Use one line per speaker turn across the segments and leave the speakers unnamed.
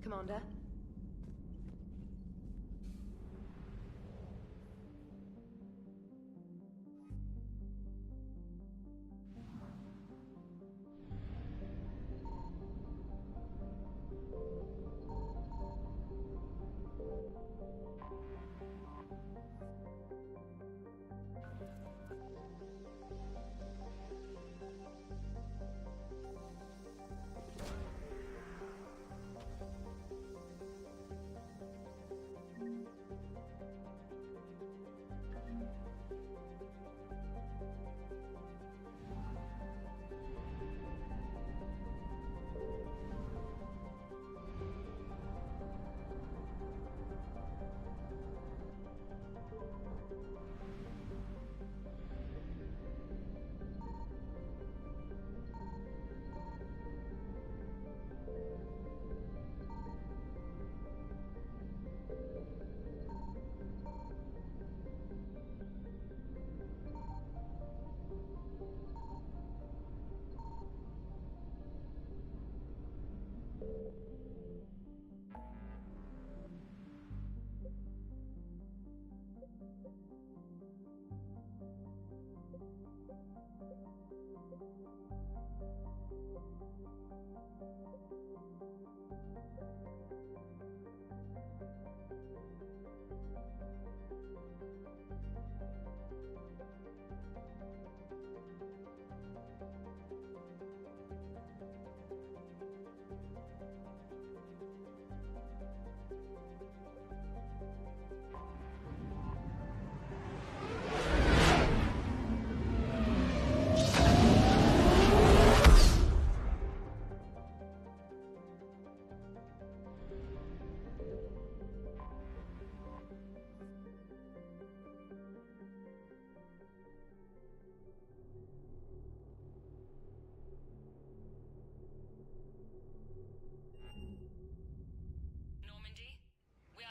Commander?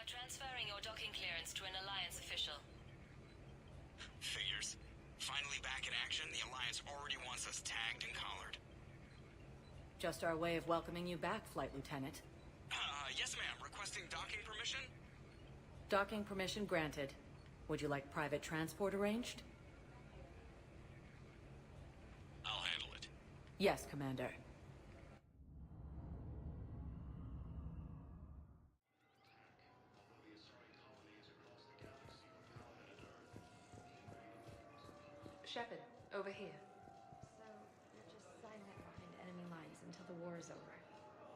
Transferring your docking clearance to an Alliance official.
Figures. Finally back in action, the Alliance already wants us tagged and collared.
Just our way of welcoming you back, Flight Lieutenant.
Yes ma'am. Requesting docking permission?
Docking permission granted. Would you like private transport arranged?
I'll handle it.
Yes, Commander.
Shepard, over here.
So, you're just silent behind enemy lines until the war is over?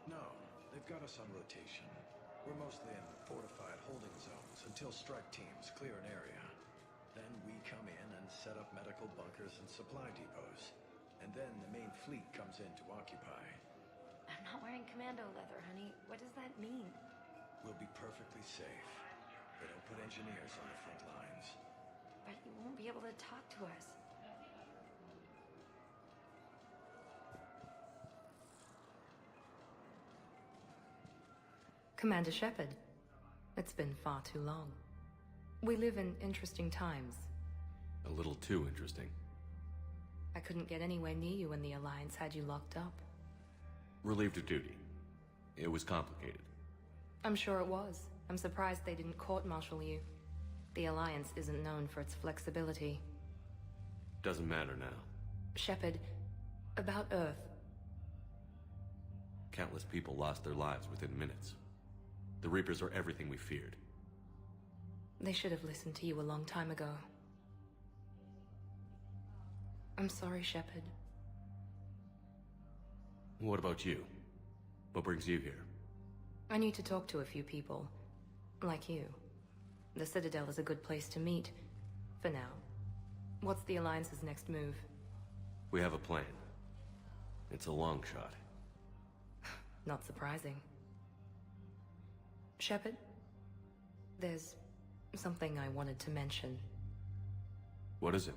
No, they've got us on rotation. We're mostly in fortified holding zones until strike teams clear an area. Then we come in and set up medical bunkers and supply depots. And then the main fleet comes in to occupy.
I'm not wearing commando leather, honey. What does that mean?
We'll be perfectly safe. They don't put engineers on the front lines.
But you won't be able to talk to us.
Commander Shepard, it's been far too long. We live in interesting times.
A little too interesting.
I couldn't get anywhere near you when the Alliance had you locked up.
Relieved of duty. It was complicated.
I'm sure it was. I'm surprised they didn't court-martial you. The Alliance isn't known for its flexibility.
Doesn't matter now.
Shepard, about Earth.
Countless people lost their lives within minutes. The Reapers are everything we feared.
They should have listened to you a long time ago. I'm sorry, Shepard.
What about you? What brings you here?
I need to talk to a few people. Like you. The Citadel is a good place to meet. For now. What's the Alliance's next move?
We have a plan. It's a long shot.
Not surprising. Shepard, there's something I wanted to mention.
What is it?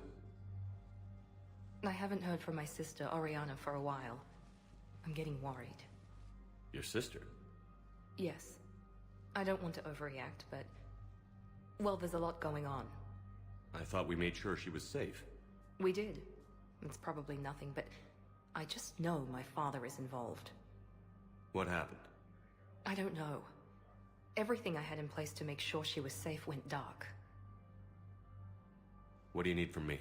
I haven't heard from my sister, Oriana, for a while. I'm getting worried.
Your sister?
Yes. I don't want to overreact, but... well, there's a lot going on.
I thought we made sure she was safe.
We did. It's probably nothing, but... I just know my father is involved.
What happened?
I don't know. Everything I had in place to make sure she was safe went dark.
What do you need from me?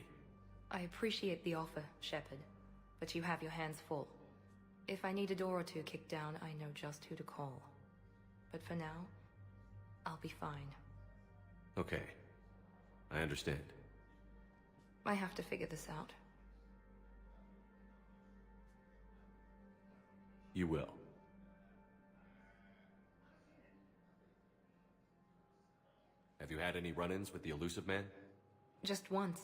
I appreciate the offer, Shepard, but you have your hands full. If I need a door or two kicked down, I know just who to call. But for now, I'll be fine.
Okay. I understand.
I have to figure this out.
You will. Have you had any run-ins with the Elusive Man?
Just once.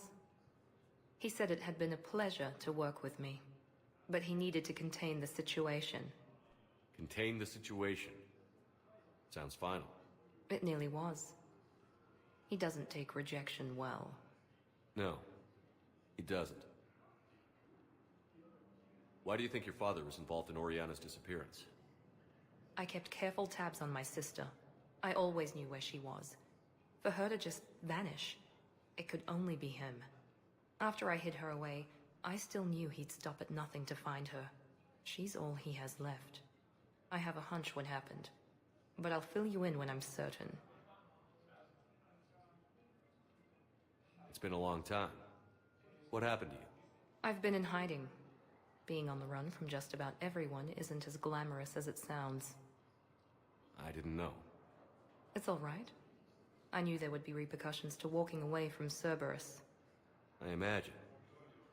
He said it had been a pleasure to work with me, but he needed to contain the situation.
Contain the situation. Sounds final.
It nearly was. He doesn't take rejection well.
No, he doesn't. Why do you think your father was involved in Oriana's disappearance?
I kept careful tabs on my sister. I always knew where she was. For her to just vanish, it could only be him. After I hid her away, I still knew he'd stop at nothing to find her. She's all he has left. I have a hunch what happened, but I'll fill you in when I'm certain.
It's been a long time. What happened to you?
I've been in hiding. Being on the run from just about everyone isn't as glamorous as it sounds.
I didn't know.
It's all right. I knew there would be repercussions to walking away from Cerberus.
I imagine.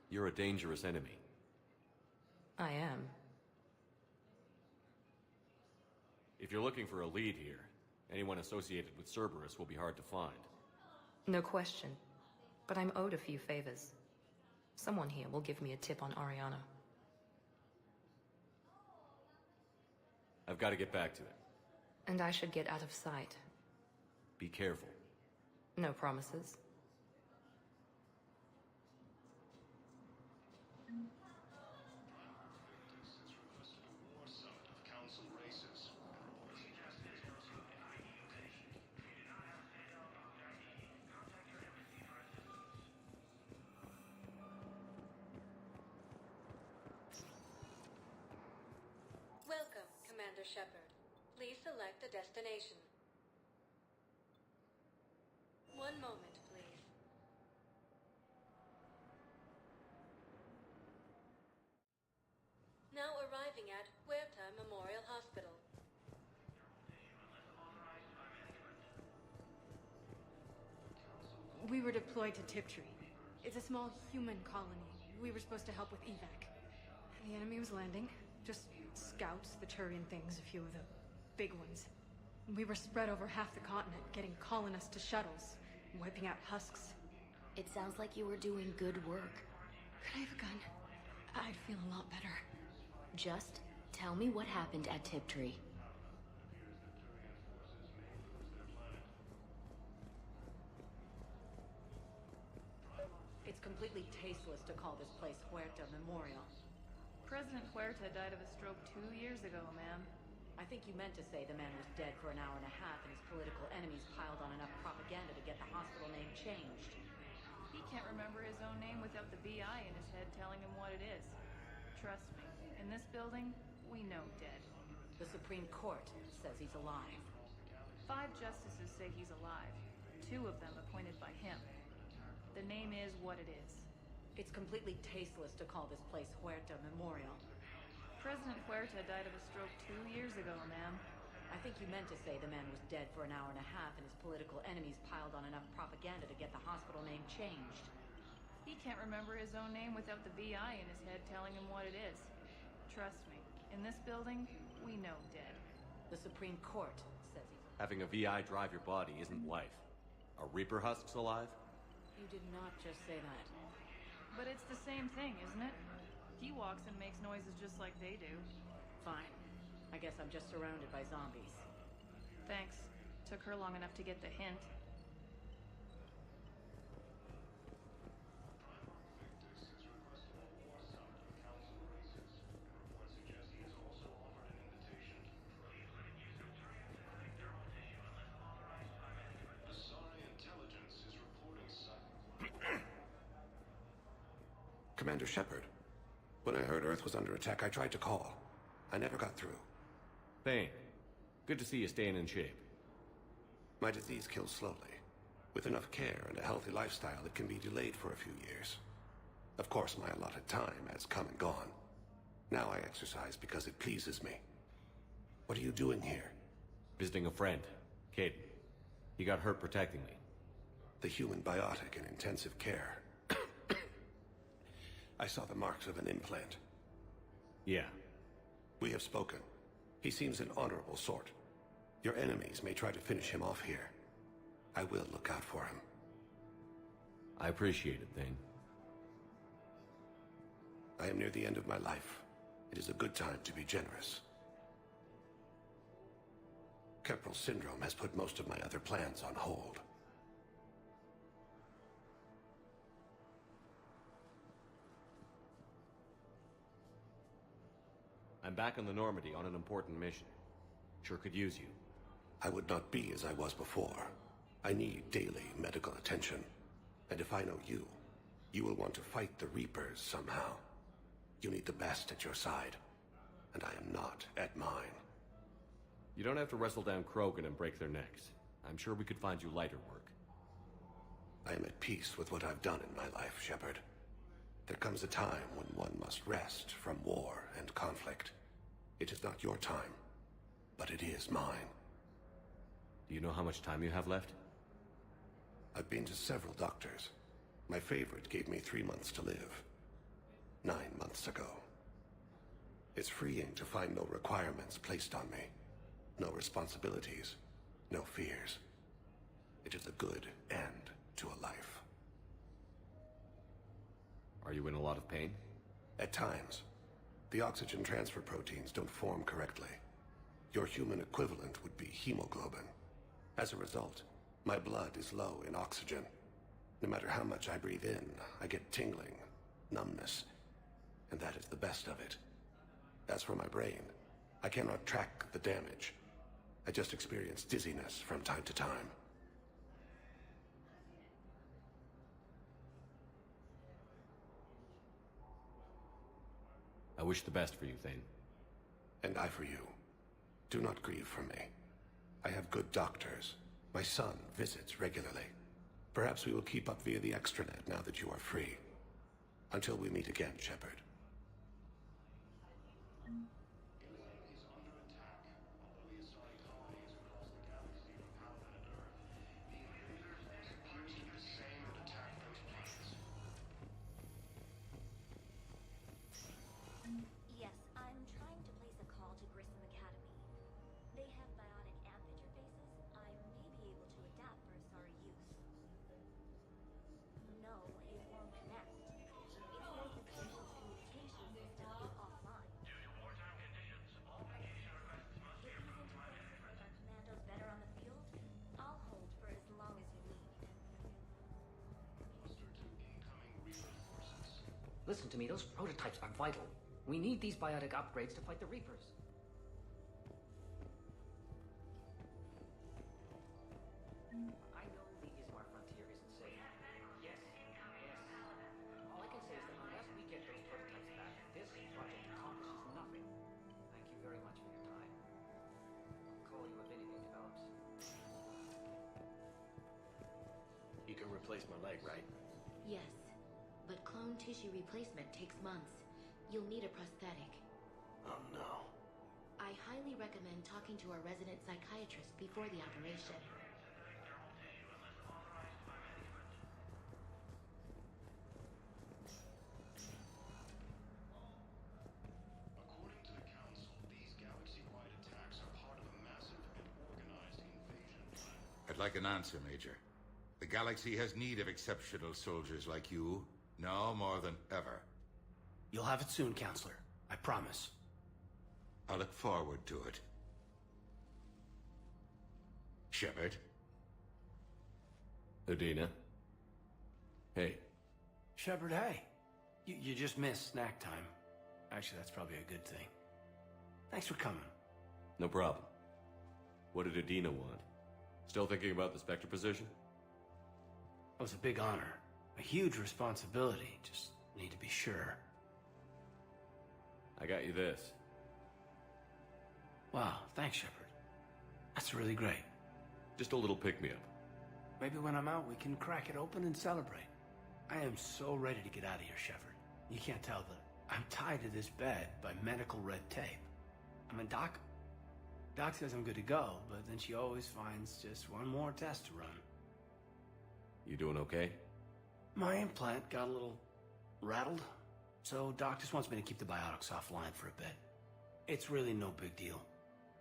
You're a dangerous enemy.
I am.
If you're looking for a lead here, anyone associated with Cerberus will be hard to find.
No question. But I'm owed a few favors. Someone here will give me a tip on Oriana.
I've got to get back to it.
And I should get out of sight.
Be careful.
No promises.
Welcome, Commander Shepard. Please select a destination. One moment, please. Now arriving at Huerta Memorial Hospital.
We were deployed to Tiptree. It's a small human colony. We were supposed to help with evac. The enemy was landing. Just scouts, the Turian things, a few of the big ones. We were spread over half the continent, getting colonists to shuttles, wiping out husks.
It sounds like you were doing good work.
Could I have a gun? I'd feel a lot better.
Just tell me what happened at Tiptree.
It's completely tasteless to call this place Huerta Memorial.
President Huerta died of a stroke 2 years ago, ma'am.
I think you meant to say the man was dead for an hour and a half and his political enemies piled on enough propaganda to get the hospital name changed.
He can't remember his own name without the VI in his head telling him what it is. Trust me, in this building, we know dead.
The Supreme Court says he's alive.
5 justices say he's alive, 2 of them appointed by him. The name is what it is.
It's completely tasteless to call this place Huerta Memorial.
President Huerta died of a stroke 2 years ago, ma'am.
I think you meant to say the man was dead for an hour and a half and his political enemies piled on enough propaganda to get the hospital name changed.
He can't remember his own name without the VI in his head telling him what it is. Trust me, in this building, we know dead.
The Supreme Court says he's alive.
Having a VI drive your body isn't life. Are Reaper husks alive?
You did not just say that.
But it's the same thing, isn't it? He walks and makes noises just like they do.
Fine. I guess I'm just surrounded by zombies.
Thanks. Took her long enough to get the hint.
Commander Shepard. When I heard Earth was under attack, I tried to call. I never got through.
Thane, Good to see you staying in shape.
My disease kills slowly. With enough care and a healthy lifestyle, it can be delayed for a few years. Of course, my allotted time has come and gone. Now I exercise because it pleases me. What are you doing here?
Visiting a friend, Kaidan. He got hurt protecting me.
The human biotic in intensive care. I saw the marks of an implant.
Yeah.
We have spoken. He seems an honorable sort. Your enemies may try to finish him off here. I will look out for him.
I appreciate it, Thane.
I am near the end of my life. It is a good time to be generous. Kepral syndrome has put most of my other plans on hold.
I'm back on the Normandy on an important mission. Sure could use you.
I would not be as I was before. I need daily medical attention. And if I know you, you will want to fight the Reapers somehow. You need the best at your side, and I am not at mine.
You don't have to wrestle down Krogan and break their necks. I'm sure we could find you lighter work.
I am at peace with what I've done in my life, Shepard. There comes a time when one must rest from war and conflict. It is not your time, but it is mine.
Do you know how much time you have left?
I've been to several doctors. My favorite gave me 3 months to live. 9 months ago. It's freeing to find no requirements placed on me. No responsibilities. No fears. It is a good end to a life.
Are you in a lot of pain?
At times. The oxygen transfer proteins don't form correctly. Your human equivalent would be hemoglobin. As a result, my blood is low in oxygen. No matter how much I breathe in, I get tingling, numbness, and that is the best of it. As for my brain, I cannot track the damage. I just experience dizziness from time to time.
I wish the best for you, Thane.
And I for you. Do not grieve for me. I have good doctors. My son visits regularly. Perhaps we will keep up via the extranet now that you are free. Until we meet again, Shepard.
Yes, I'm trying to place a call to Grissom Academy. They have biotic amp interfaces. I may be able to adapt for Asari use. No, it won't connect. It says the special communication system is offline. Due to wartime conditions, all communication requests must be... If these interfaces make our commandos better on the field, I'll hold for as long as you need.
Listen to me, those prototypes are vital. We need these biotic upgrades to fight the Reapers. I know the Ismar frontier isn't safe. Yes, yes. All I can say is that unless we get those prototypes back, this project accomplishes nothing. Thank you very much for your time. I'll call you if anything develops.
You can replace my leg, right?
Yes, but clone tissue replacement takes months. You'll need a prosthetic.
Oh no.
I highly recommend talking to our resident psychiatrist before the operation.
According to the Council, these galaxy-wide attacks are part of a massive and organized invasion plan.
I'd like an answer, Major. The galaxy has need of exceptional soldiers like you, now more than ever.
You'll have it soon, Counselor. I promise.
I look forward to it. Shepard?
Udina? Hey.
Shepard, hey. You just missed snack time. Actually, that's probably a good thing. Thanks for coming.
No problem. What did Udina want? Still thinking about the Spectre position?
It was a big honor. A huge responsibility. Just need to be sure.
I got you this.
Wow, thanks, Shepard. That's really great.
Just a little pick-me-up.
Maybe when I'm out, we can crack it open and celebrate. I am so ready to get out of here, Shepard. You can't tell that I'm tied to this bed by medical red tape. I mean, Doc says I'm good to go, but then she always finds just one more test to run.
You doing okay?
My implant got a little rattled, so Doc just wants me to keep the biotics offline for a bit. It's really no big deal.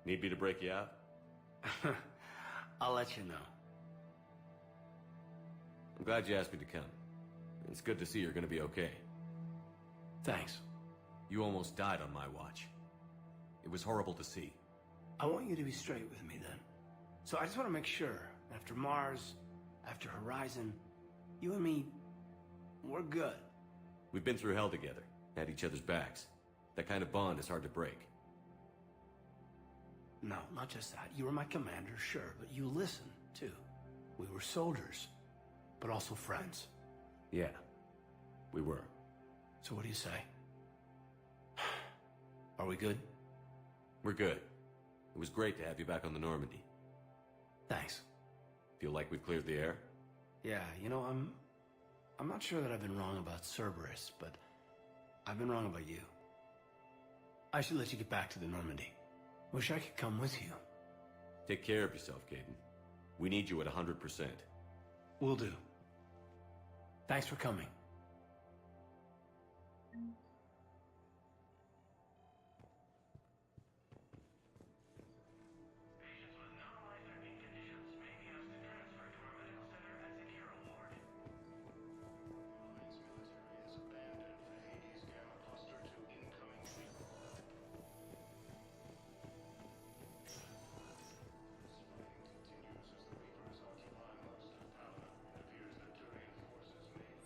Need me to break you out?
I'll let you know.
I'm glad you asked me to come. It's good to see you're gonna be okay.
Thanks.
You almost died on my watch. It was horrible to see.
I want you to be straight with me then. So I just want to make sure, after Mars, after Horizon, you and me, we're good.
We've been through hell together, had each other's backs. That kind of bond is hard to break.
No, not just that. You were my commander, sure, but you listened, too. We were soldiers, but also friends.
Yeah, we were.
So what do you say? Are we good?
We're good. It was great to have you back on the Normandy.
Thanks.
Feel like we've cleared the air?
Yeah, you know, I'm not sure that I've been wrong about Cerberus, but I've been wrong about you. I should let you get back to the Normandy. Wish I could come with you.
Take care of yourself, Kaidan. We need you at 100%.
Will do. Thanks for coming.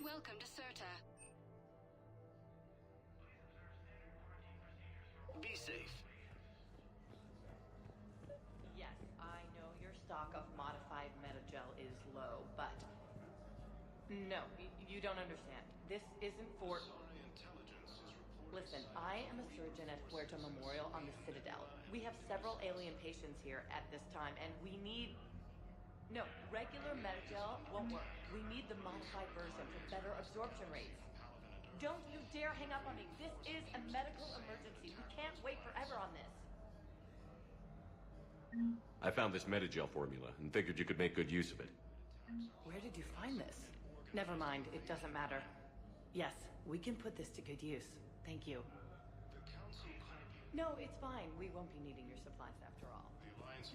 Welcome to Certa.
Be safe.
Yes, I know your stock of modified metagel is low, but... No, you don't understand. This isn't for... Listen, I am a surgeon at Puerto Memorial on the Citadel. We have several alien patients here at this time, and we need... No, regular metagel won't work. We need the modified version for better absorption rates. Don't you dare hang up on me. This is a medical emergency. We can't wait forever on this.
I found this metagel formula and figured you could make good use of it.
Where did you find this? Never mind, it doesn't matter. Yes, we can put this to good use. Thank you. No, it's fine. We won't be needing your supplies after all.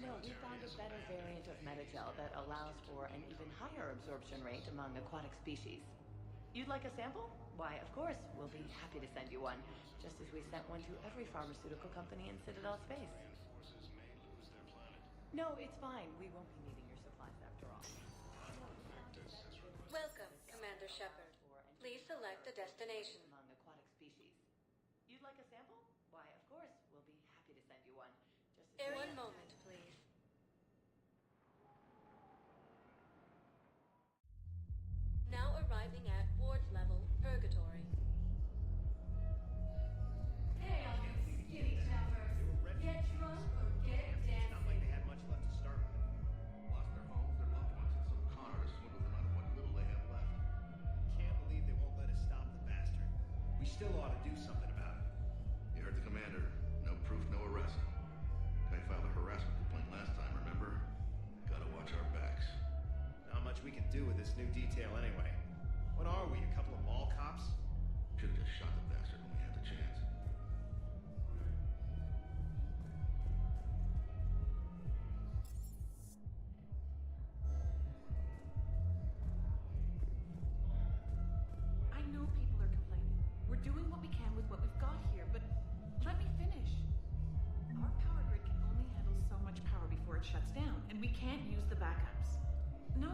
No, we found a better variant of metagel that allows for an even higher absorption rate among aquatic species. You'd like a sample? Why, of course, we'll be happy to send you one, just as we sent one to every pharmaceutical company in Citadel space. No, it's fine. We won't be needing your supplies after all.
Welcome, Commander Shepard. Please select a destination.
Among aquatic species. You'd like a sample? Why, of course, we'll be happy to send you one. Just as
One moment, please. Now arriving at ward level, Purgatory.
Hey, all you skinny choppers. Get drunk or get dancing.
Not like they had much left to start with. Lost their homes, their loved ones, and some con artist swindled them out of what little they have left.
Can't believe they won't let us stop the bastard. We still ought to do something about it.
You heard the commander. No proof, no arrest. Guy filed a harassment complaint last time, remember? Gotta watch our backs.
Not much we can do with this new detail anyway. What are we, a couple of mall cops?
Should've just shot the bastard when we had the chance.
I know people are complaining. We're doing what we can with what we've got here, but let me finish. Our power grid can only handle so much power before it shuts down, and we can't use the backups. No,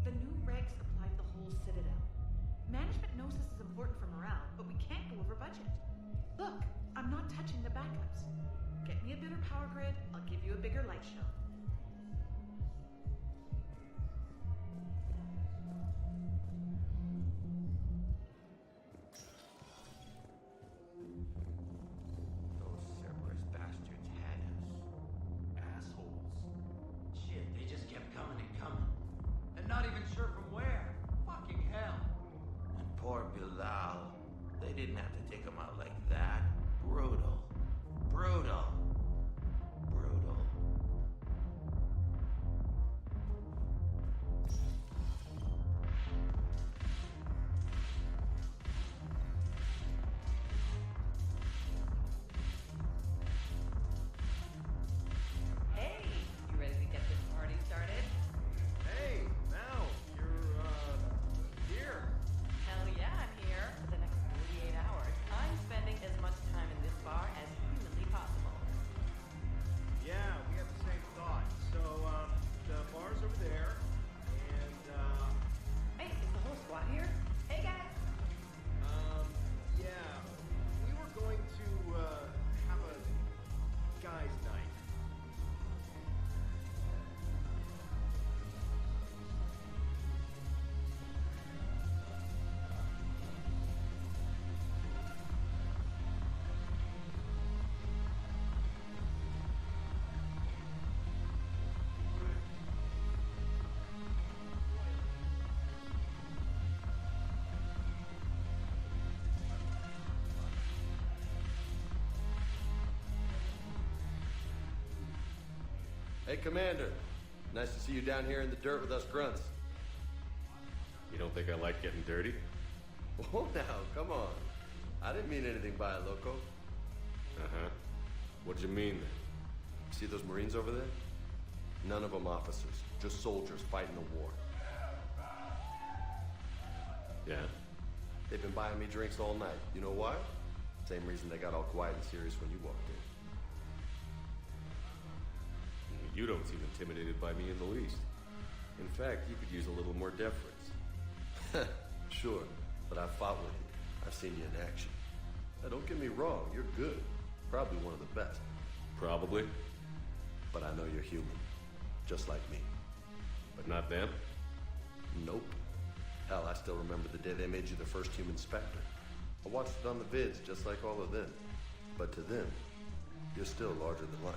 the new regs apply to the whole Citadel. Management knows this is important for morale, but we can't go over budget. Look, I'm not touching the backups. Get me a better power grid, I'll give you a bigger light show.
Those Cerberus bastards had us. Assholes.
Hey, Commander. Nice to see you down here in the dirt with us grunts.
You don't think I like getting dirty?
Oh, now, come on. I didn't mean anything by it, Loco.
Uh-huh. What'd you mean, then?
See those Marines over there? None of them officers, just soldiers fighting a war.
Yeah?
They've been buying me drinks all night. You know why? Same reason they got all quiet and serious when you walked in.
You don't seem intimidated by me in the least. In fact, you could use a little more deference.
Sure, but I've fought with you. I've seen you in action. Now, don't get me wrong, you're good. Probably one of the best.
Probably.
But I know you're human. Just like me.
But not them?
Nope. Hell, I still remember the day they made you the first human Spectre. I watched it on the vids, just like all of them. But to them, you're still larger than life.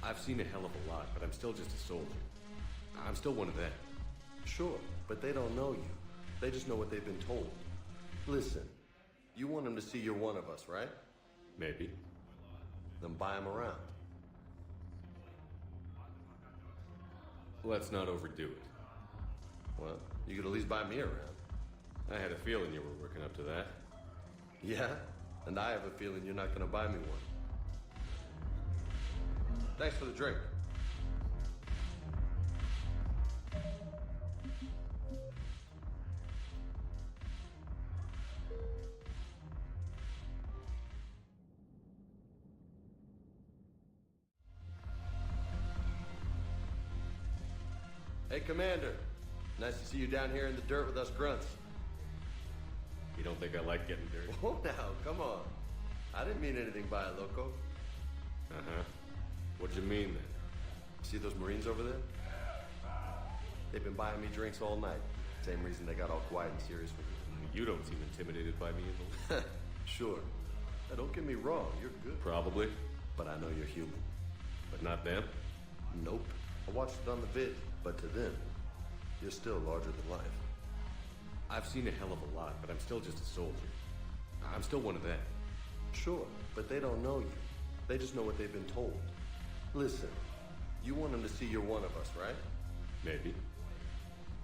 I've seen a hell of a lot, but I'm still just a soldier. I'm still one of them.
Sure, but they don't know you. They just know what they've been told. Listen, you want them to see you're one of us, right?
Maybe.
Then buy them around.
Let's not overdo it.
Well, you could at least buy me around.
I had a feeling you were working up to that.
Yeah? And I have a feeling you're not going to buy me one. Thanks for the drink. Hey, Commander. Nice to see you down here in the dirt with us grunts.
You don't think I like getting dirty?
Oh, now, come on. I didn't mean anything by it, Loco.
Uh-huh. What'd you mean, then?
See those Marines over there? They've been buying me drinks all night. Same reason they got all quiet and serious with me.
You don't seem intimidated by me in the least.
Sure. Now, don't get me wrong, you're good.
Probably.
But I know you're human.
But not them?
Nope. I watched it on the vid, but to them, you're still larger than life.
I've seen a hell of a lot, but I'm still just a soldier. I'm still one of them.
Sure, but they don't know you. They just know what they've been told. Listen, you want them to see you're one of us, right?
Maybe.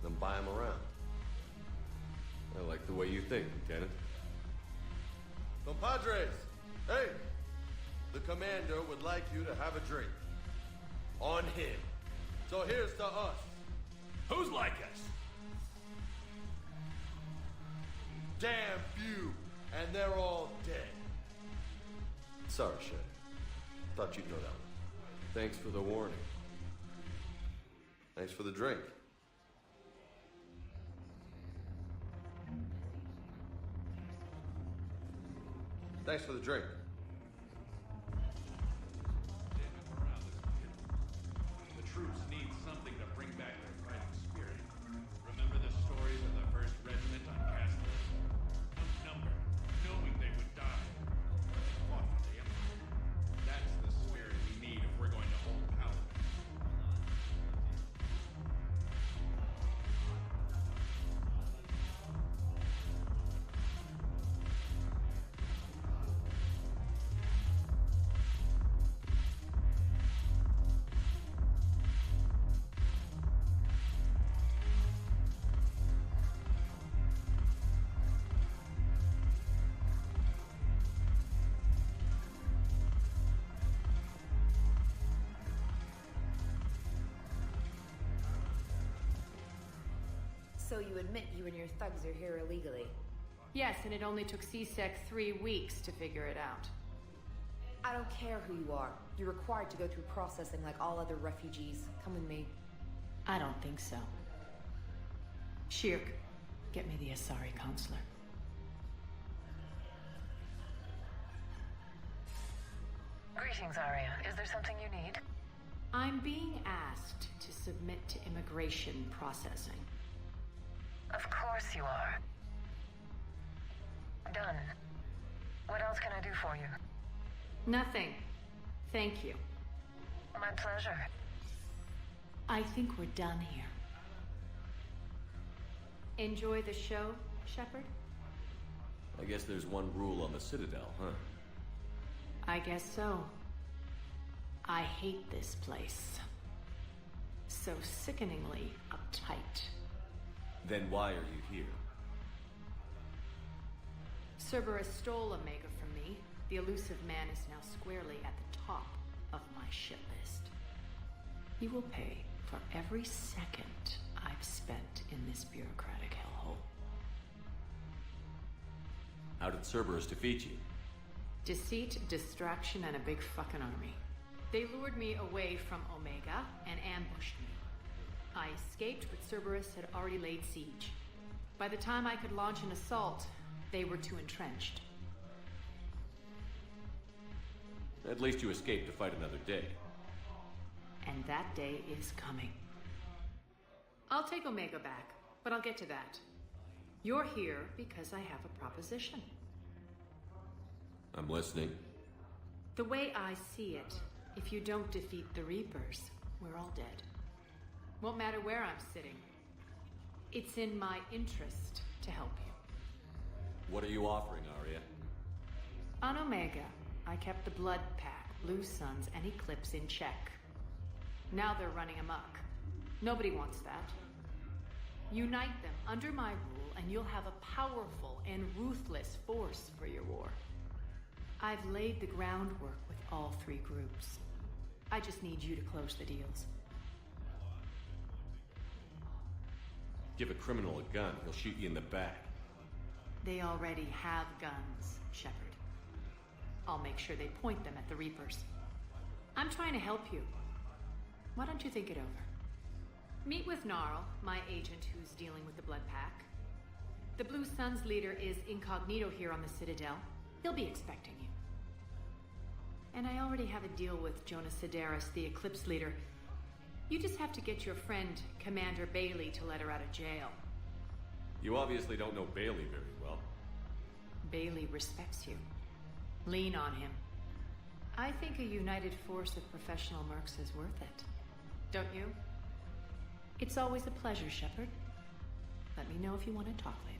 Then buy them around.
I like the way you think, Lieutenant.
Compadres! Hey! The commander would like you to have a drink. On him. So here's to us.
Who's like us?
Damn few, and they're all dead. Sorry, Shay. Thought you'd know that one.
Thanks for the warning.
Thanks for the drink. Thanks for the drink.
The troops need something to bring back their fighting spirit. Remember the stories of the 1st Regiment on Castellus? Outnumbered, knowing they would die. They fought for the Empire. That's the spirit we need if we're going to hold power.
So you admit you and your thugs are here illegally?
Yes, and it only took CSEC 3 weeks to figure it out.
I don't care who you are. You're required to go through processing like all other refugees. Come with me.
I don't think so. Shirk, get me the Asari counselor.
Greetings, Arya. Is there something you need?
I'm being asked to submit to immigration processing.
Of course you are. Done. What else can I do for you?
Nothing. Thank you.
My pleasure.
I think we're done here. Enjoy the show, Shepard?
I guess there's one rule on the Citadel, huh?
I guess so. I hate this place.
So sickeningly uptight.
Then why are you here?
Cerberus stole Omega from me. The elusive man is now squarely at the top of my shit list. He will pay for every second I've spent in this bureaucratic hellhole.
How did Cerberus defeat you?
Deceit, distraction, and a big fucking army. They lured me away from Omega and ambushed me. I escaped, but Cerberus had already laid siege. By the time I could launch an assault, they were too entrenched.
At least you escaped to fight another day.
And that day is coming. I'll take Omega back, but I'll get to that. You're here because I have a proposition.
I'm listening.
The way I see it, if you don't defeat the Reapers, we're all dead. Won't matter where I'm sitting. It's in my interest to help you.
What are you offering, Arya?
On Omega, I kept the Blood Pack, Blue Suns, and Eclipse in check. Now they're running amok. Nobody wants that. Unite them under my rule, and you'll have a powerful and ruthless force for your war. I've laid the groundwork with all three groups. I just need you to close the deals.
Give a criminal a gun, he'll shoot you in the back.
They already have guns, Shepard. I'll make sure they point them at the Reapers. I'm trying to help you. Why don't you think it over? Meet with Gnarl, my agent who's dealing with the Blood Pack. The Blue Suns leader is incognito here on the Citadel. He'll be expecting you. And I already have a deal with Jonas Sidaris, the Eclipse leader. You just have to get your friend, Commander Bailey, to let her out of jail.
You obviously don't know Bailey very well.
Bailey respects you. Lean on him. I think a united force of professional mercs is worth it. Don't you? It's always a pleasure, Shepard. Let me know if you want to talk later.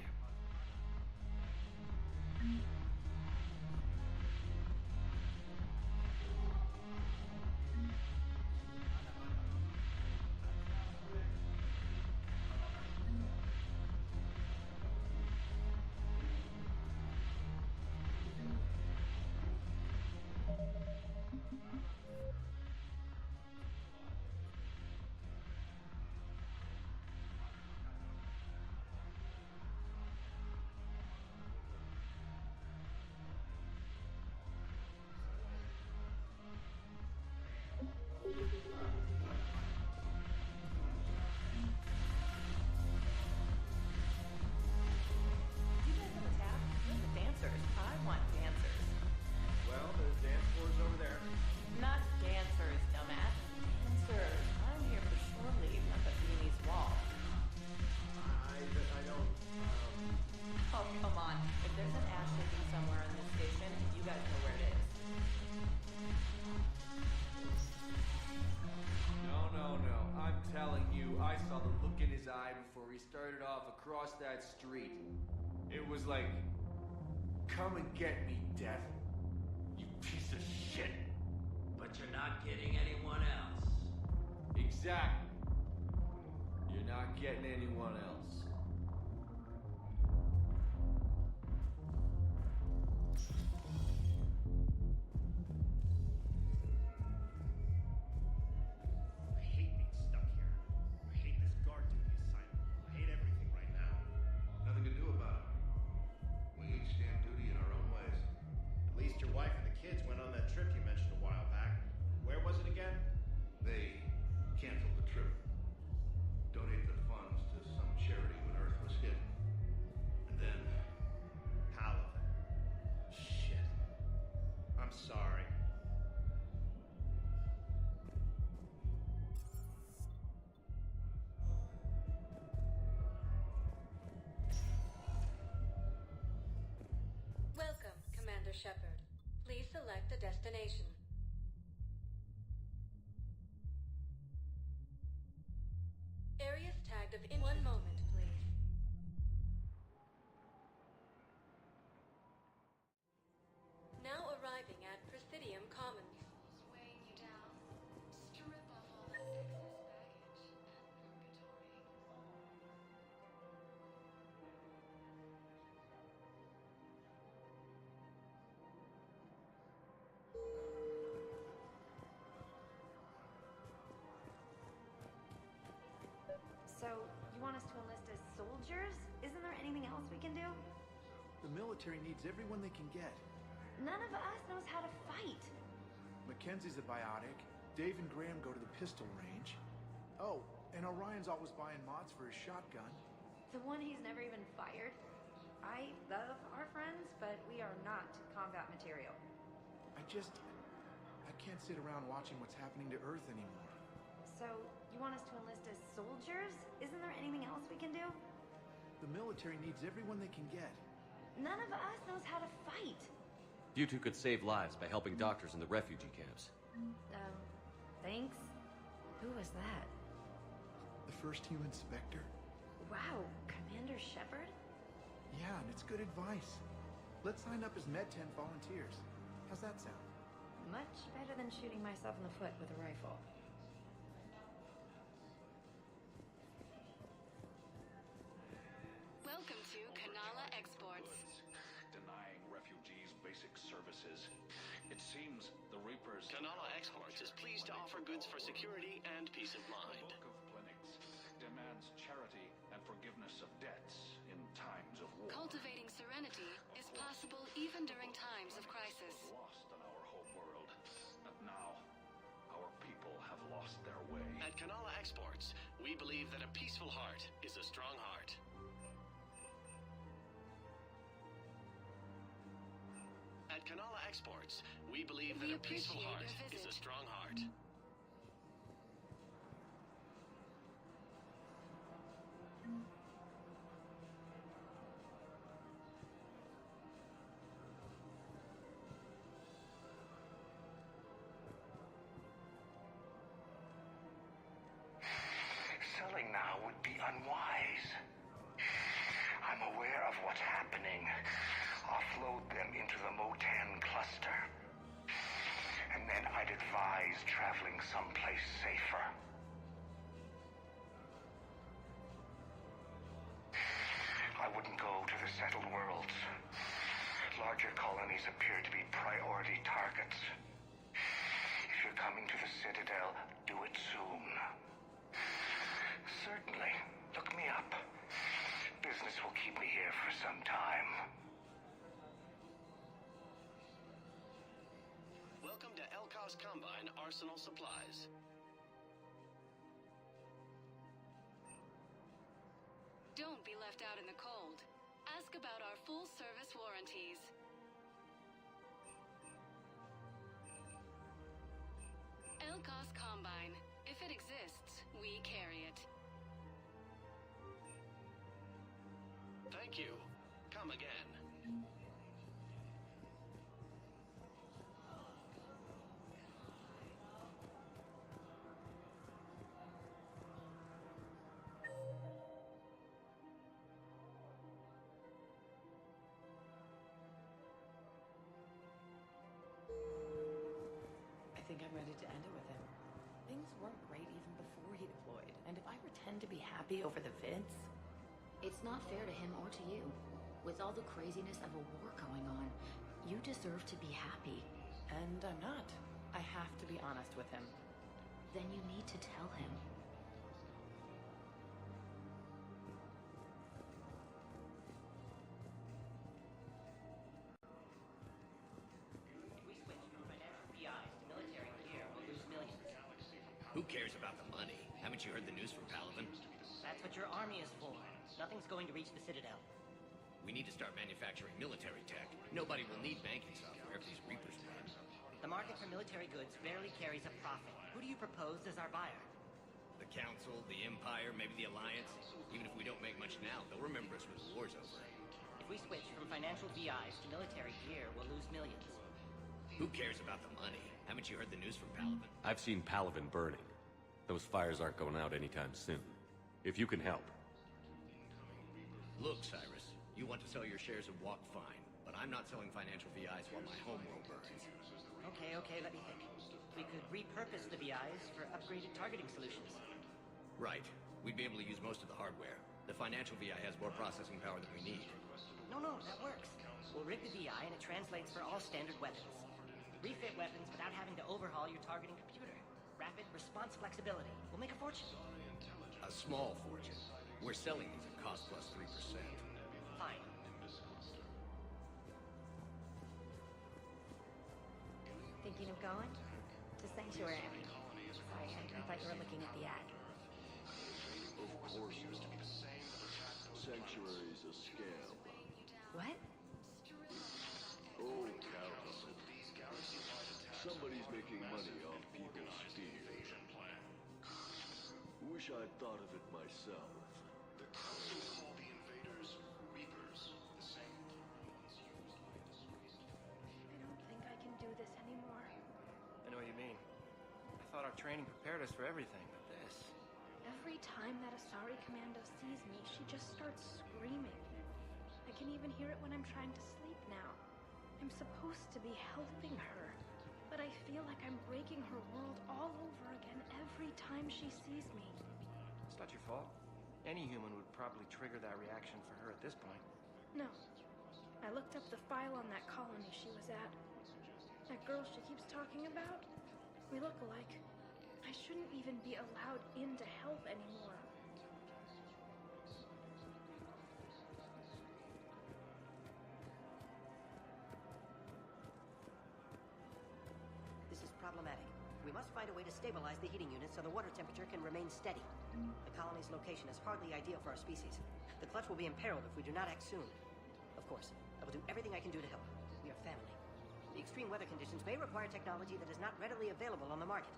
Across that street. It was like, come and get me, Death. You piece of shit.
But you're not getting anyone else.
Exactly. You're not getting anyone else.
Welcome, Commander Shepard. Please select a destination. Areas tagged of in 1 moment, please. Now arriving at Presidium Commons.
Weighing you down. Strip off all that excess baggage.
soldiers? Isn't there anything else we can do?
The military needs everyone they can get.
None of us knows how to fight.
Mackenzie's a biotic. Dave and Graham go to the pistol range. Oh, and Orion's always buying mods for his shotgun.
The one he's never even fired. I love our friends, but we are not combat material.
I can't sit around watching what's happening to Earth anymore.
So, you want us to enlist as soldiers? Isn't there anything else we can do?
The military needs everyone they can get.
None of us knows how to fight.
You two could save lives by helping doctors in the refugee camps.
Thanks. Who was that?
The first human Spectre?
Wow, Commander Shepard?
Yeah, and it's good advice. Let's sign up as Med-10 volunteers. How's that sound?
Much better than shooting myself in the foot with a rifle.
Welcome to Kanala Exports.
Denying refugees basic services. It seems the Reapers...
Kanala Exports is pleased to offer goods for security and peace of mind.
The Book of Clinics demands charity and forgiveness of debts in times of war.
Cultivating serenity is possible even during times of crisis.
Lost in our home world. But now, our people have lost their way.
At Kanala Exports, we believe that a peaceful heart is a strong heart. At Kanala Exports, we believe that a peaceful heart is a strong heart.
Selling now would be unwise. I'm aware of what's happening. Offload them into the Motan cluster. And then I'd advise traveling someplace safer. I wouldn't go to the settled worlds. Larger colonies appear to be priority targets. If you're coming to the Citadel, do it soon. Certainly. Look me up. Business will keep me here for some time.
Welcome to Elkos Combine Arsenal Supplies.
Don't be left out in the cold. Ask about our full-service warranties. Elkos Combine. If it exists, we carry it.
Thank you. Come again.
I think I'm ready to end it with him. Things weren't great even before he deployed, and if I pretend to be happy over the vids...
It's not fair to him or to you. With all the craziness of a war going on, you deserve to be happy.
And I'm not. I have to be honest with him.
Then you need to tell him.
We switch from financial VIs to military gear, we'll lose millions.
Who cares about the money? Haven't you heard the news from Paladin?
That's what your army is for. Nothing's going to reach the Citadel.
We need to start manufacturing military tech. Nobody will need banking software if these Reapers run.
The market for military goods rarely carries a profit. Who do you propose as our buyer?
The Council, the Empire, maybe the Alliance. Even if we don't make much now, they'll remember us when the war's over.
If we switch from financial VIs to military gear, we'll lose millions.
Who cares about the money? Haven't you heard the news from Paladin?
I've seen Paladin burning. Those fires aren't going out anytime soon. If you can help.
Look, Cyrus, you want to sell your shares of Walk fine, but I'm not selling financial VIs while my homeworld burns.
Okay, let me think. We could repurpose the VIs for upgraded targeting solutions.
Right. We'd be able to use most of the hardware. The financial VI has more processing power than we need.
No, that works. We'll rig the VI and it translates for all standard weapons. Refit weapons without having to overhaul your targeting computer. Rapid response flexibility. We'll make a fortune.
A small fortune. We're selling these at cost plus 3%.
Fine.
Thinking of going? To Sanctuary, I mean. Sorry, I thought you were looking at the ad.
Of course not. Sanctuary's a scam.
What?
Oh, count on it. Somebody's making money off people's fear. Wish I'd thought of it myself.
The council call the invaders Reapers. The same clones used by the Space.
I don't think I can do this anymore.
I know what you mean. I thought our training prepared us for everything, but this...
Every time that Asari Commando sees me, she just starts screaming. I can even hear it when I'm trying to sleep now. I'm supposed to be helping her, but I feel like I'm breaking her world all over again every time she sees me.
It's not your fault. Any human would probably trigger that reaction for her at this point.
No. I looked up the file on that colony she was at. That girl she keeps talking about? We look alike. I shouldn't even be allowed in to help anymore.
This is problematic. We must find a way to stabilize the heating unit so the water temperature can remain steady. The colony's location is hardly ideal for our species. The clutch will be imperiled if we do not act soon. Of course, I will do everything I can do to help. We are family. The extreme weather conditions may require technology that is not readily available on the market.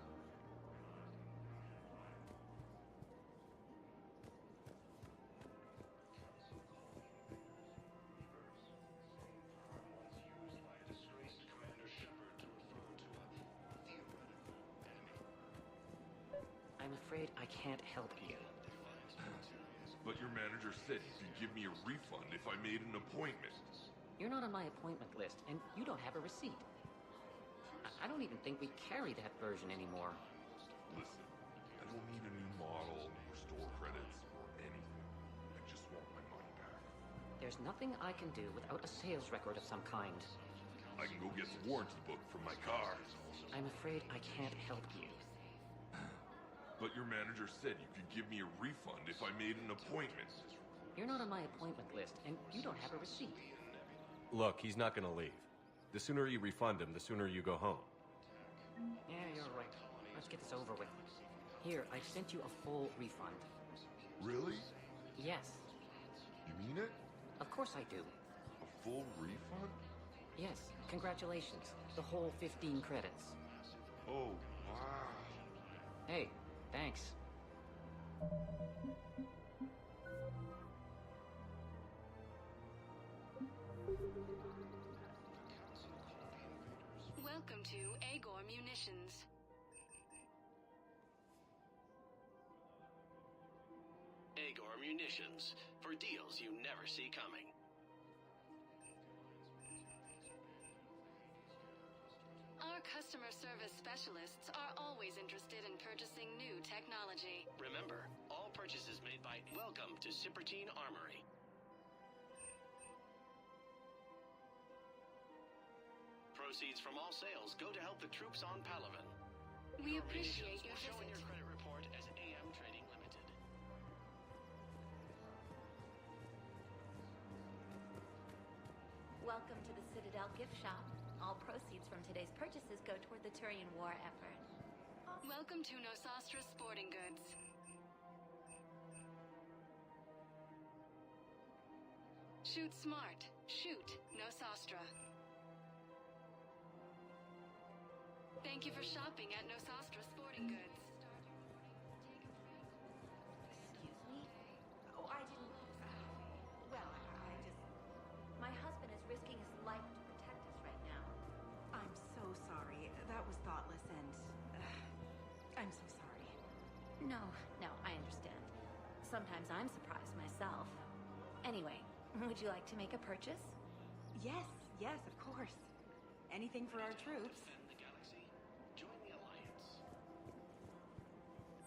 I'm afraid I can't help you.
But your manager said he could give me a refund if I made an appointment.
You're not on my appointment list, and you don't have a receipt. I don't even think we carry that version anymore.
Listen, I don't need a new model or store credits or anything. I just want my money back.
There's nothing I can do without a sales record of some kind.
I can go get the warranty book from my car.
I'm afraid I can't help you.
But your manager said you could give me a refund if I made an appointment.
You're not on my appointment list, and you don't have a receipt.
Look, he's not gonna leave. The sooner you refund him, the sooner you go home.
Yeah, you're right. Let's get this over with. Here, I've sent you a full refund.
Really?
Yes.
You mean it?
Of course I do.
A full refund?
Yes, congratulations. The whole 15 credits.
Oh, wow.
Hey, thanks.
Welcome to Agor Munitions.
Agor Munitions, for deals you never see coming.
Our customer service specialists are always interested in purchasing new technology.
Remember, all purchases made by Welcome to Cipertine Armory. Proceeds from all sales go to help the troops on Palaven.
We appreciate your
Show in
visit.
your credit report as AM Trading Limited.
Welcome to the Citadel gift shop. All proceeds from today's purchases go toward the Turian war effort.
Welcome to Nosastra Sporting Goods. Shoot smart. Shoot Nosastra. Thank you for shopping at Nosastra Sporting Goods.
Excuse me? Oh, I didn't... well, I just... My husband is risking his life to protect us right now.
I'm so sorry. That was thoughtless and... I'm so sorry.
No, I understand. Sometimes I'm surprised myself. Anyway, would you like to make a purchase?
Yes, of course. Anything for our troops.
Defend the galaxy. Join the Alliance.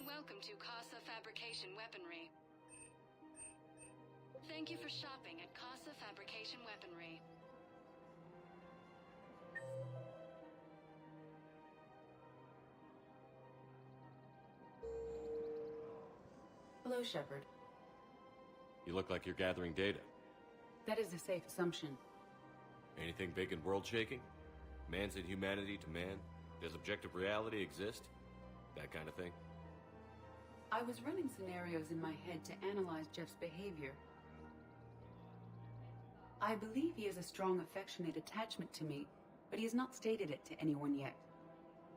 Welcome to Casa Fabrication Weaponry. Thank you for shopping at Casa Fabrication Weaponry.
Hello, Shepard.
You look like you're gathering data.
That is a safe assumption.
Anything big and world-shaking? Man's inhumanity to man? Does objective reality exist? That kind of thing?
I was running scenarios in my head to analyze Jeff's behavior. I believe he has a strong affectionate attachment to me, but he has not stated it to anyone yet.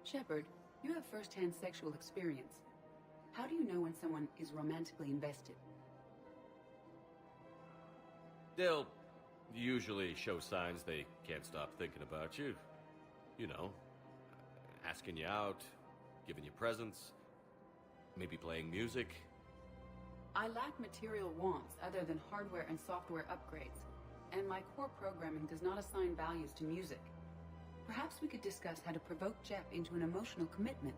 Shepard, you have first-hand sexual experience. How do you know when someone is romantically invested?
They'll usually show signs they can't stop thinking about you. You know, asking you out, giving you presents, maybe playing music.
I lack material wants other than hardware and software upgrades, and my core programming does not assign values to music. Perhaps we could discuss how to provoke Jeff into an emotional commitment.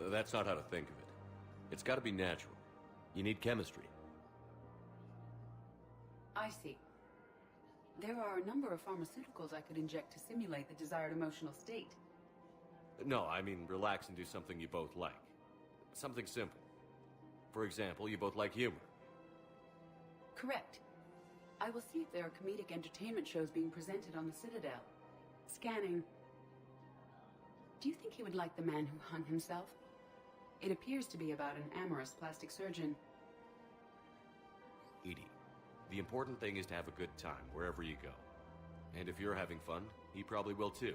That's not how to think of it. It's gotta be natural. You need chemistry.
I see. There are a number of pharmaceuticals I could inject to simulate the desired emotional state.
No, I mean relax and do something you both like. Something simple. For example, you both like humor.
Correct. I will see if there are comedic entertainment shows being presented on the Citadel. Scanning. Do you think he would like The Man Who Hung Himself? It appears to be about an amorous plastic surgeon.
Edie, the important thing is to have a good time wherever you go. And if you're having fun, he probably will too.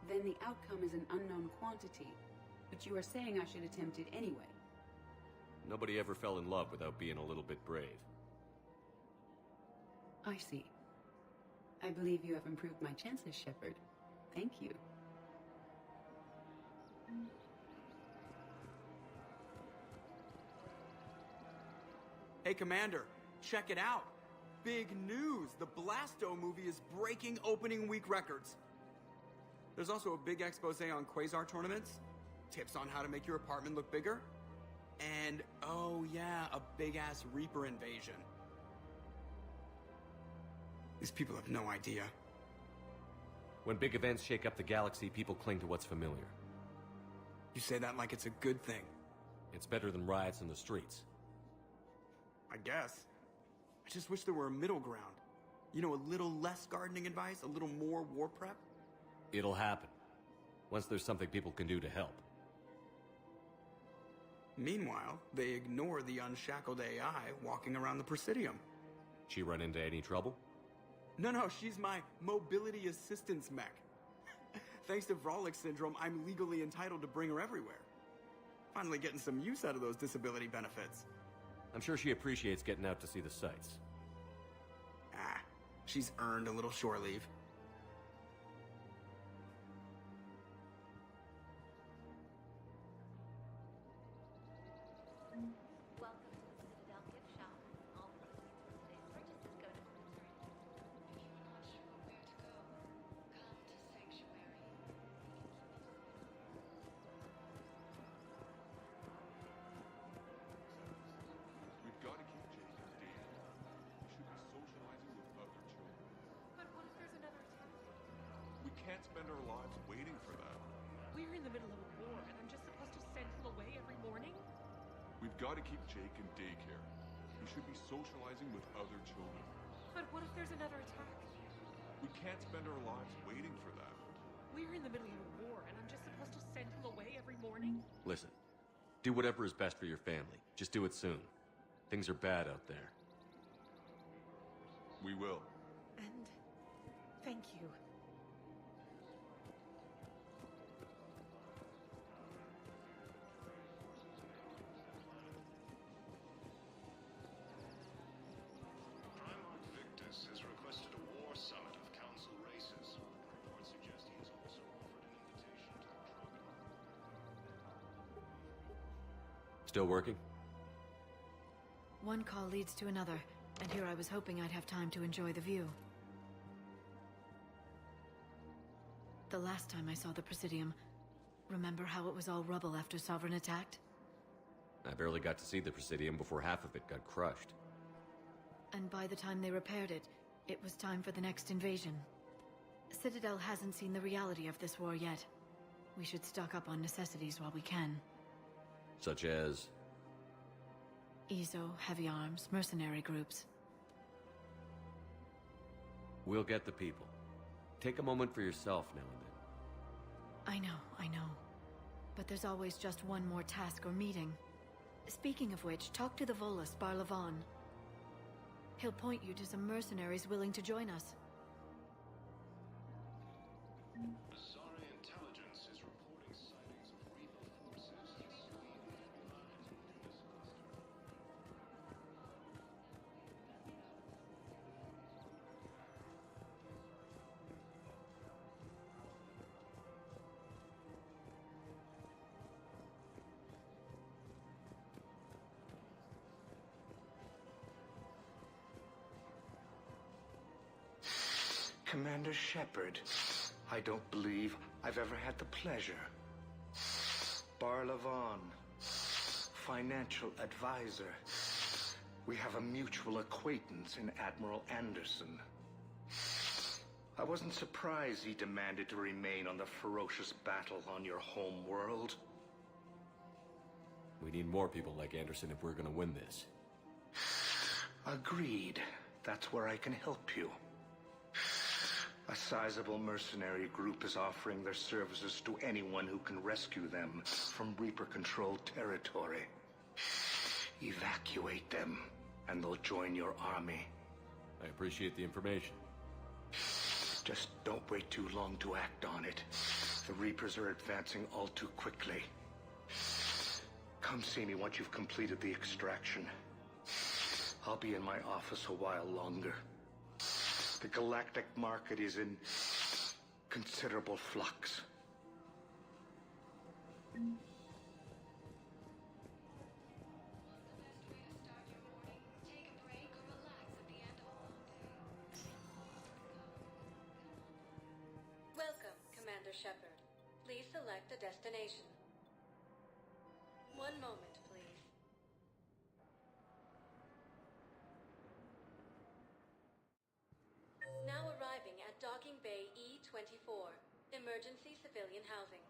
Then the outcome is an unknown quantity, but you are saying I should attempt it anyway.
Nobody ever fell in love without being a little bit brave.
I see. I believe you have improved my chances, Shepard. Thank you.
Hey, Commander, check it out. Big news! The Blasto movie is breaking opening week records. There's also a big expose on Quasar tournaments, tips on how to make your apartment look bigger, and, oh yeah, a big-ass Reaper invasion. These people have no idea.
When big events shake up the galaxy, people cling to what's familiar.
You say that like it's a good thing.
It's better than riots in the streets.
I guess. I just wish there were a middle ground. You know, a little less gardening advice, a little more war prep.
It'll happen. Once there's something people can do to help.
Meanwhile, they ignore the unshackled AI walking around the Presidium.
She run into any trouble?
No, she's my mobility assistance mech. Thanks to Vrolic syndrome, I'm legally entitled to bring her everywhere. Finally getting some use out of those disability benefits.
I'm sure she appreciates getting out to see the sights.
Ah, she's earned a little shore leave.
Welcome to the Citadel gift shop. All proceeds from today's purchases go to
We've got to keep Jake and Dave. We should be socializing with other children.
But what if there's another attack?
We can't spend our lives waiting for that.
We're in the middle of a war, and I'm just supposed to send him away every morning?
We've got to keep Jake in daycare. We should be socializing with other children.
But what if there's another attack?
We can't spend our lives waiting for that.
We're in the middle of a war, and I'm just supposed to send him away every morning?
Listen, do whatever is best for your family. Just do it soon. Things are bad out there.
We will.
And thank you.
Primarch Victus has requested a war summit of council races. Reports suggest he has also offered an invitation to the Krogan.
Still working?
One call leads to another, and here I was hoping I'd have time to enjoy the view. The last time I saw the Presidium, remember how it was all rubble after Sovereign attacked?
I barely got to see the Presidium before half of it got crushed.
And by the time they repaired it, it was time for the next invasion. Citadel hasn't seen the reality of this war yet. We should stock up on necessities while we can.
Such as?
EZO, heavy arms, mercenary groups.
We'll get the people. Take a moment for yourself now and then.
I know. But there's always just one more task or meeting. Speaking of which, talk to the Volus, Barlavan. He'll point you to some mercenaries willing to join us.
Azari intelligence is reporting sightings of Reaper forces in Sweden.
Commander Shepard, I don't believe I've ever had the pleasure. Barlavan, financial advisor. We have a mutual acquaintance in Admiral Anderson. I wasn't surprised he demanded to remain on the ferocious battle on your home world.
We need more people like Anderson if we're gonna win this.
Agreed. That's where I can help you. A sizable mercenary group is offering their services to anyone who can rescue them from Reaper-controlled territory. Evacuate them, and they'll join your army.
I appreciate the information.
Just don't wait too long to act on it. The Reapers are advancing all too quickly. Come see me once you've completed the extraction. I'll be in my office a while longer. The galactic market is in considerable flux.
Welcome, Commander Shepard. Please select a destination. One moment, please. Now arriving at Docking Bay E-24, Emergency Civilian Housing.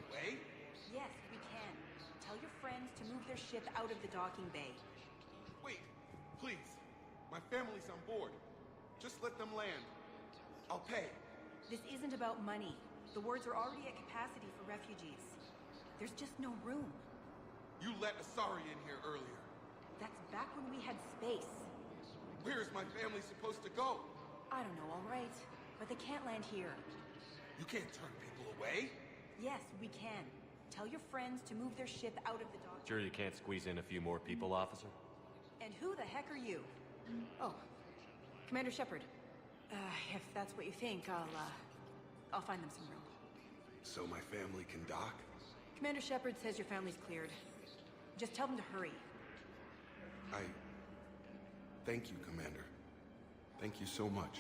Way?
Yes, we can. Tell your friends to move their ship out of the docking bay.
Wait, please. My family's on board. Just let them land. I'll pay.
This isn't about money. The wards are already at capacity for refugees. There's just no room.
You let Asari in here earlier.
That's back when we had space.
Where is my family supposed to go?
I don't know, all right. But they can't land here.
You can't turn people away.
Yes, we can. Tell your friends to move their ship out of the dock.
Sure you can't squeeze in a few more people, officer?
And who the heck are you? Oh, Commander Shepard. If that's what you think, I'll find them some room.
So my family can dock?
Commander Shepard says your family's cleared. Just tell them to hurry.
Thank you, Commander. Thank you so much.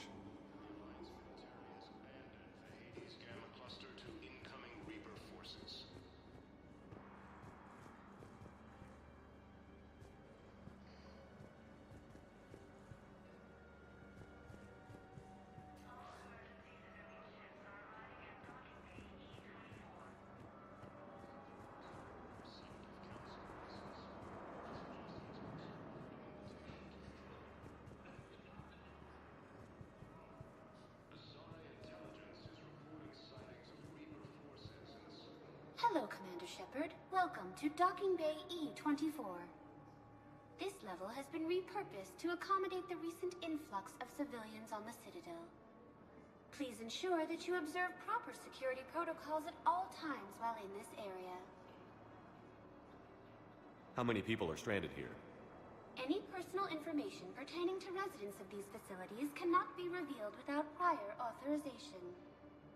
Gamma cluster to incoming Reaper forces.
Hello, Commander Shepard. Welcome to Docking Bay E-24. This level has been repurposed to accommodate the recent influx of civilians on the Citadel. Please ensure that you observe proper security protocols at all times while in this area.
How many people are stranded here?
Any personal information pertaining to residents of these facilities cannot be revealed without prior authorization.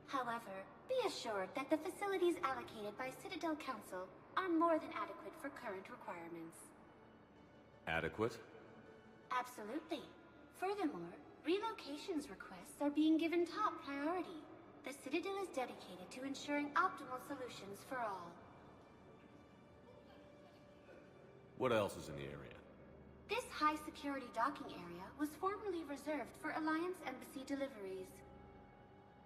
However, be assured that the facilities allocated by Citadel Council are more than adequate for current requirements.
Adequate?
Absolutely. Furthermore, relocations requests are being given top priority. The Citadel is dedicated to ensuring optimal solutions for all.
What else is in the area?
This high-security docking area was formerly reserved for Alliance Embassy deliveries.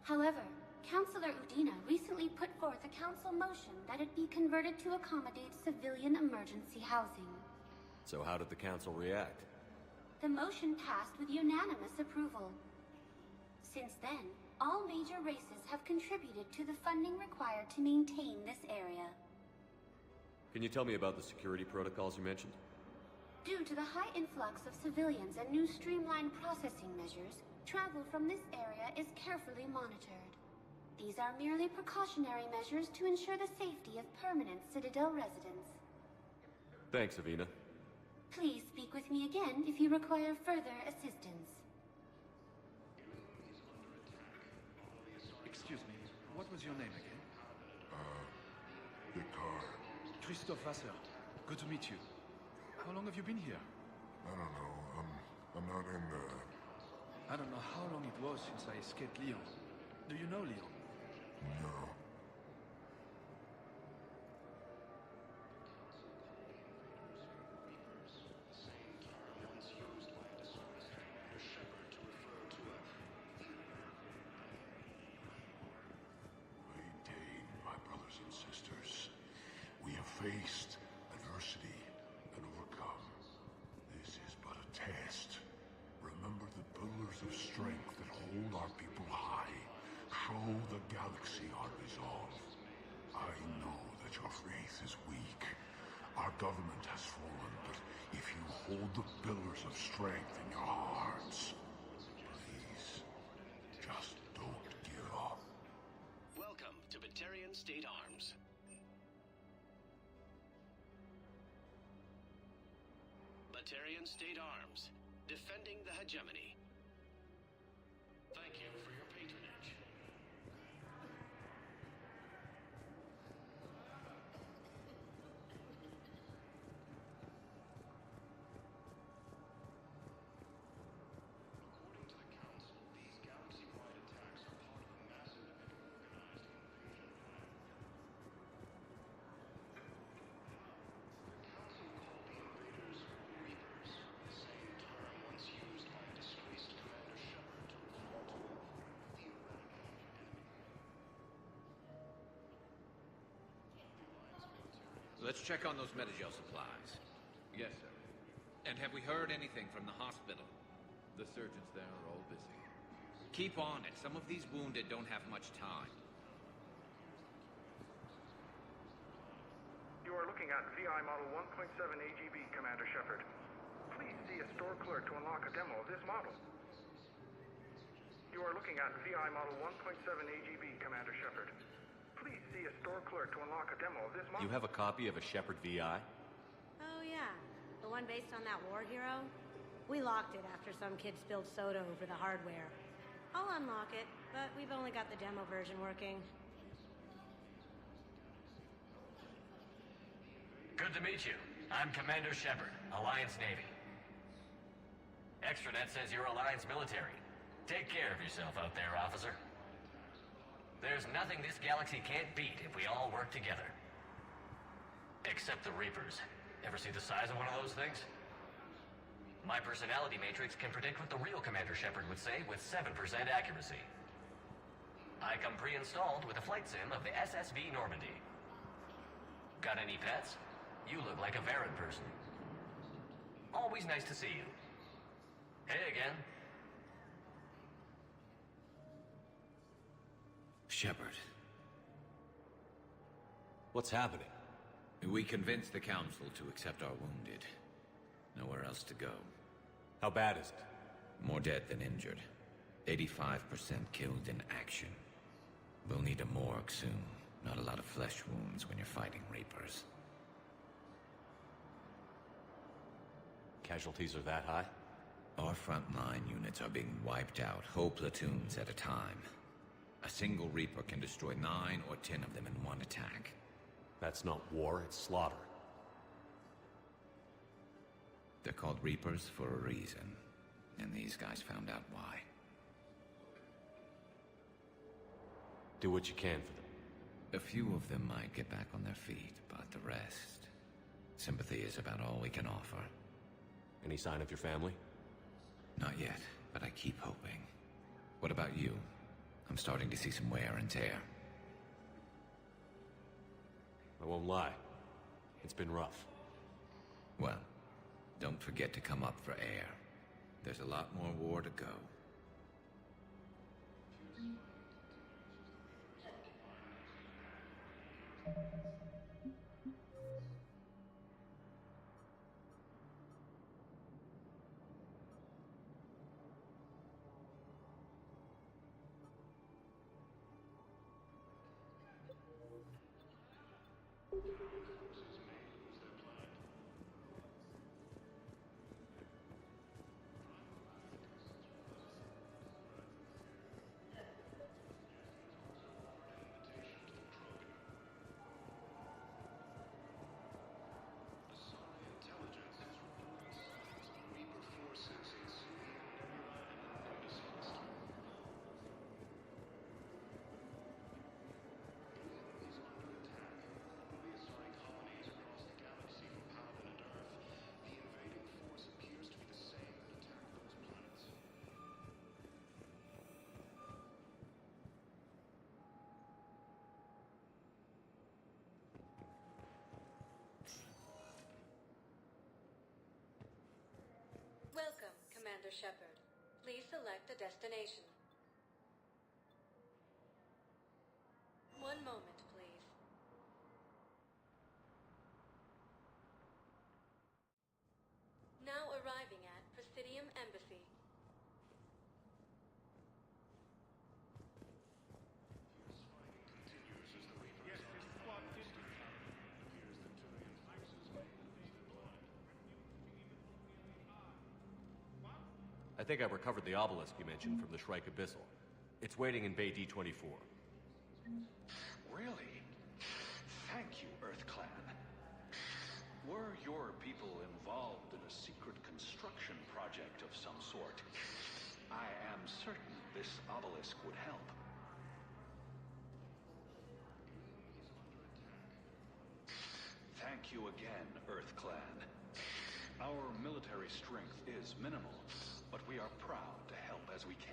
However, Councillor Udina recently put forth a council motion that it be converted to accommodate civilian emergency housing.
So how did the council react?
The motion passed with unanimous approval. Since then, all major races have contributed to the funding required to maintain this area.
Can you tell me about the security protocols you mentioned?
Due to the high influx of civilians and new streamlined processing measures, travel from this area is carefully monitored. These are merely precautionary measures to ensure the safety of permanent Citadel residents.
Thanks, Avina.
Please speak with me again if you require further assistance.
Excuse me, what was your name again?
Vicar.
Christoph Wasser. Good to meet you. How long have you been here?
I don't know. I'm not in the...
I don't know how long it was since I escaped Lyon. Do you know Lyon?
No. Maintain, my brothers and sisters. We have faced adversity and overcome. This is but a test. Remember the pillars of strength that hold our people high. Show the galaxy our resolve. I know that your faith is weak. Our government has fallen, but if you hold the pillars of strength in your hearts, please, just don't give up.
Welcome to Batarian State Arms. Batarian State Arms, defending the hegemony. Thank you for your patronage.
According to the Council, these galaxy-wide attacks are part of a massive and organized invasion. The Council called the invaders Reapers, the same term once used by a disgraced Commander Shepard to refer to a theoretical enemy.
Let's check on those Metagel supplies.
Yes, sir.
And have we heard anything from the hospital?
The surgeons there are all busy.
Keep on it. Some of these wounded don't have much time.
You are looking at VI Model 1.7 AGB, Commander Shepard. Please see a store clerk to unlock a demo of this model. You are looking at VI Model 1.7 AGB, Commander Shepard. Please see a store clerk to unlock a demo of this model.
You have a copy of a Shepard VI?
Oh, yeah. The one based on that war hero? We locked it after some kid spilled soda over the hardware. I'll unlock it, but we've only got the demo version working.
Good to meet you. I'm Commander Shepard, Alliance Navy. Extranet says you're Alliance military. Take care of yourself out there, officer. There's nothing this galaxy can't beat if we all work together. Except the Reapers. Ever see the size of one of those things? My personality matrix can predict what the real Commander Shepard would say with 7% accuracy. I come pre-installed with a flight sim of the SSV Normandy. Got any pets? You look like a Varan person. Always nice to see you. Hey again.
Shepard.
What's happening?
We convinced the Council to accept our wounded. Nowhere else to go.
How bad is it?
More dead than injured. 85% killed in action. We'll need a morgue soon. Not a lot of flesh wounds when you're fighting Reapers.
Casualties are that high?
Our frontline units are being wiped out, whole platoons at a time. A single Reaper can destroy 9 or 10 of them in one attack.
That's not war, it's slaughter.
They're called Reapers for a reason, and these guys found out why.
Do what you can for them.
A few of them might get back on their feet, but the rest... Sympathy is about all we can offer.
Any sign of your family?
Not yet, but I keep hoping. What about you?
I'm starting to see some wear and tear.
I won't lie. It's been rough.
Well, don't forget to come up for air. There's a lot more war to go.
Welcome, Commander Shepard. Please select a destination. One moment, please. Now arriving at Presidium Embassy.
I think I recovered the obelisk you mentioned from the Shrike Abyssal. It's waiting in Bay D-24.
Really? Thank you, Earth Clan. Were your people involved in a secret construction project of some sort, I am certain this obelisk would help. Thank you again, Earth Clan. Our military strength is minimal, but we are proud to help as we can.